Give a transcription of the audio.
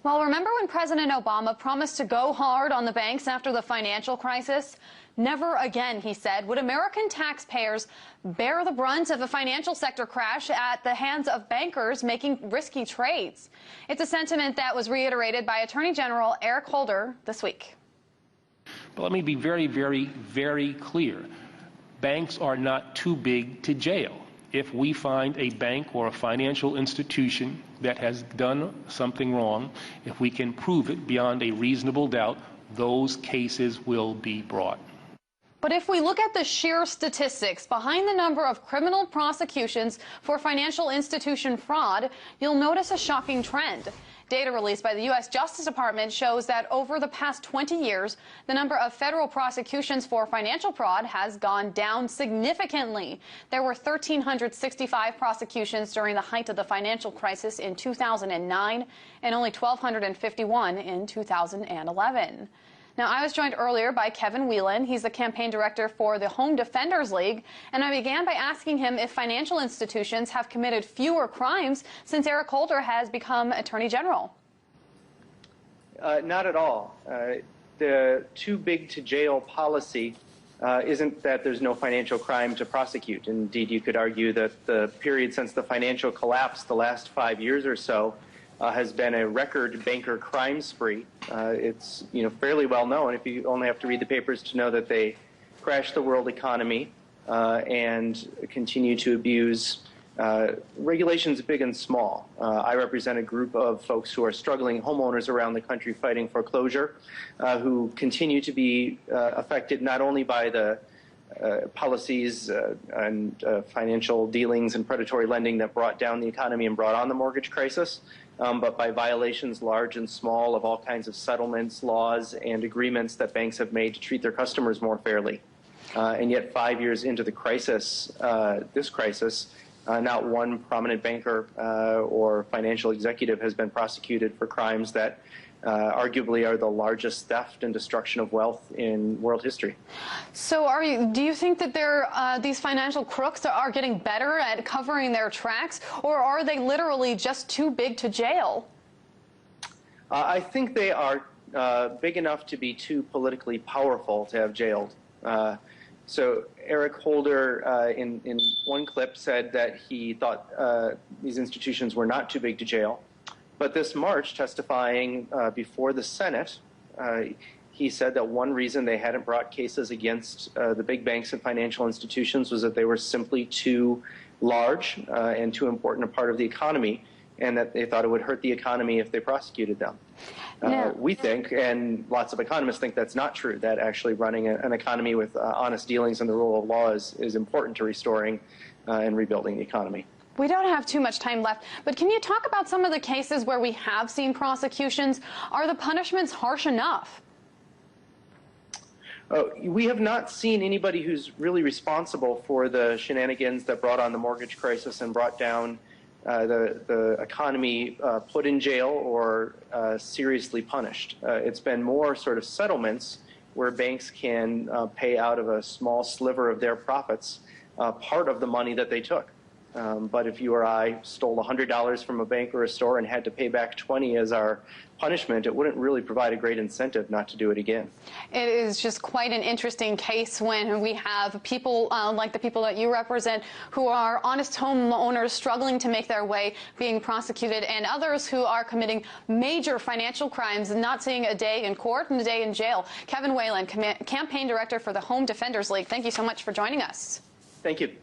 Well, remember when President Obama promised to go hard on the banks after the financial crisis? Never again, he said, would American taxpayers bear the brunt of a financial sector crash at the hands of bankers making risky trades. It's a sentiment that was reiterated by Attorney General Eric Holder this week. But let me be very, very, very clear. Banks are not too big to jail. If we find a bank or a financial institution that has done something wrong, if we can prove it beyond a reasonable doubt, those cases will be brought. But if we look at the sheer statistics behind the number of criminal prosecutions for financial institution fraud, you'll notice a shocking trend. Data released by the U.S. Justice Department shows that over the past 20 years, the number of federal prosecutions for financial fraud has gone down significantly. There were 1,365 prosecutions during the height of the financial crisis in 2009 and only 1,251 in 2011. Now, I was joined earlier by Kevin Whelan. He's the campaign director for the Home Defenders League. And I began by asking him if financial institutions have committed fewer crimes since Eric Holder has become Attorney General. Not at all. The too big to jail policy isn't that there's no financial crime to prosecute. Indeed, you could argue that the period since the financial collapse, the last 5 years or so, has been a record banker crime spree. It's fairly well known. If you only have to read the papers to know that they crashed the world economy and continue to abuse regulations big and small. I represent a group of folks who are struggling homeowners around the country fighting foreclosure, who continue to be affected not only by the policies and financial dealings and predatory lending that brought down the economy and brought on the mortgage crisis, but by violations large and small of all kinds of settlements, laws, and agreements that banks have made to treat their customers more fairly. And yet 5 years into the crisis, this crisis, not one prominent banker or financial executive has been prosecuted for crimes that arguably are the largest theft and destruction of wealth in world history. So do you think that these financial crooks are getting better at covering their tracks, or are they literally just too big to jail? I think they are big enough to be too politically powerful to have jailed. So Eric Holder, in one clip, said that he thought these institutions were not too big to jail. But this March, testifying before the Senate, he said that one reason they hadn't brought cases against the big banks and financial institutions was that they were simply too large and too important a part of the economy, and that they thought it would hurt the economy if they prosecuted them. We think, and lots of economists think, that's not true, that actually running an economy with honest dealings and the rule of law is important to restoring and rebuilding the economy. We don't have too much time left, but can you talk about some of the cases where we have seen prosecutions? Are the punishments harsh enough? We have not seen anybody who's really responsible for the shenanigans that brought on the mortgage crisis and brought down the economy put in jail or seriously punished. It's been more sort of settlements where banks can pay out of a small sliver of their profits part of the money that they took. But if you or I stole $100 from a bank or a store and had to pay back $20 as our punishment, it wouldn't really provide a great incentive not to do it again. It is just quite an interesting case when we have people like the people that you represent who are honest homeowners struggling to make their way being prosecuted, and others who are committing major financial crimes and not seeing a day in court and a day in jail. Kevin Whelan, campaign director for the Home Defenders League, thank you so much for joining us. Thank you.